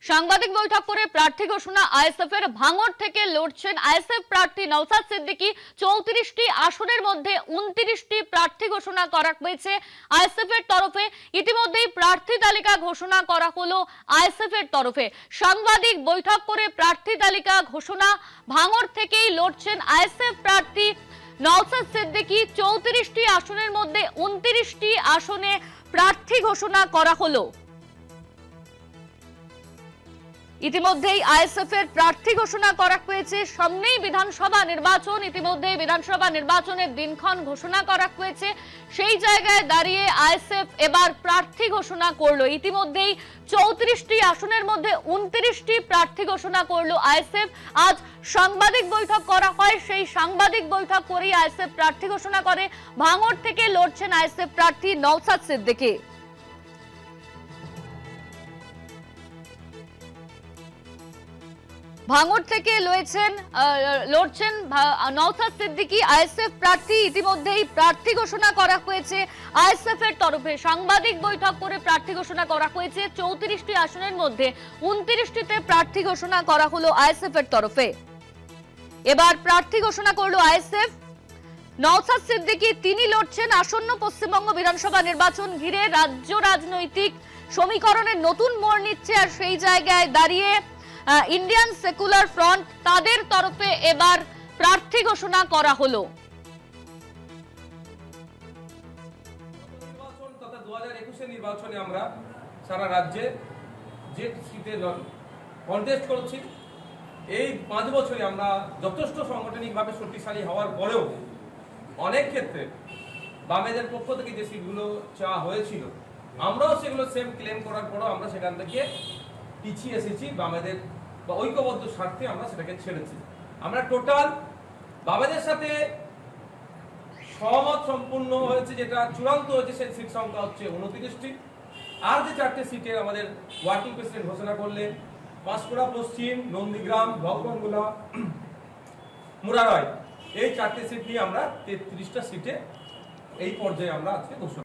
সাংবাদিক বৈঠক করে প্রার্থী ঘোষণা আইএসএফ এর। ভাঙড় থেকে লড়ছেন আইএসএফ প্রার্থী নওশাদ সিদ্দিকী। 34টি আসনের মধ্যে 29টি প্রার্থী ঘোষণা করা হয়েছে আইএসএফ এর তরফে। ইতিমধ্যেই প্রার্থী তালিকা ঘোষণা করা হলো আইএসএফ এর তরফে। সাংবাদিক বৈঠক করে প্রার্থী তালিকা ঘোষণা। ভাঙড় থেকেই লড়ছেন আইএসএফ প্রার্থী নওশাদ সিদ্দিকী। 34টি আসনের মধ্যে 29টি আসনে প্রার্থী ঘোষণা করা হলো। ইতিমধ্যেই আইএসএফ এর প্রার্থী ঘোষণা করা হয়েছে। সামনেই বিধানসভা নির্বাচন, ইতিমধ্যেই বিধানসভা নির্বাচনের দিনক্ষণ ঘোষণা করা হয়েছে। সেই জায়গায় দাঁড়িয়ে আইএসএফ এবার প্রার্থী ঘোষণা করলো। ইতিমধ্যেই 34টি আসনের মধ্যে 29টি প্রার্থী ঘোষণা করলো আইএসএফ। আজ সাংবাদিক বৈঠক করা হয়, সেই সাংবাদিক বৈঠক করেই আইএসএফ প্রার্থী ঘোষণা করে। ভাঙড় থেকে লড়ছেন আইএসএফ প্রার্থী নওশাদ সিদ্দিকী। ভাঙড় থেকে লড়ছেন নওশাদ সিদ্দিকী আইএসএফ প্রার্থী। ইতিমধ্যেই প্রার্থী ঘোষণা করা হয়েছে আইএসএফ এর তরফে। সাংবাদিক বৈঠক করে প্রার্থী ঘোষণা করা হয়েছে। 34টি আসনের মধ্যে 29টিতে প্রার্থী ঘোষণা করা হলো আইএসএফ এর তরফে। এবার প্রার্থী ঘোষণা করলো আইএসএফ। নওশাদ সিদ্দিকী তিনি লড়ছেন আসন্ন পশ্চিমবঙ্গ বিধানসভা নির্বাচন ঘিরে। রাজ্য রাজনৈতিক সমীকরণের নতুন মোড় নিচ্ছে, আর সেই জায়গায় দাঁড়িয়ে ইন্ডিয়ান সেকুলার ফ্রন্ট তাদের তরফে এবার প্রার্থী ঘোষণা করা হলো। 2021 নির্বাচনে আমরা সারা রাজ্যে যে সিটে কন্টেস্ট করছি, এই 5 বছরে আমরা যথেষ্ট সাংগঠনিকভাবে শক্তিশালী হওয়ার পরেও অনেক ক্ষেত্রে বামেদের পক্ষ থেকে যে সিটগুলো চাওয়া হয়েছিল, আমরাও সেগুলো সেম ক্লেম করার পরও আমরা সেখান থেকে পিছিয়ে এসেছি। বামেদের বা ঐক্যবদ্ধ স্বার্থে আমরা সেটাকে ছেড়েছি। আমরা টোটাল বামেদের সাথে সহমত সম্পূর্ণ হয়েছে, যেটা চূড়ান্ত হয়েছে সেই সিট সংখ্যা হচ্ছে 29টি। আর যে 4টে সিটের আমাদের ওয়ার্কিং প্রেসিডেন্ট ঘোষণা করলেন, পাঁশকুড়া পশ্চিম, নন্দীগ্রাম, ভগবানগোলা, মুরারয়, এই 4টে সিট নিয়ে আমরা 33টা সিটে এই পর্যায়ে আমরা আজকে ঘোষণা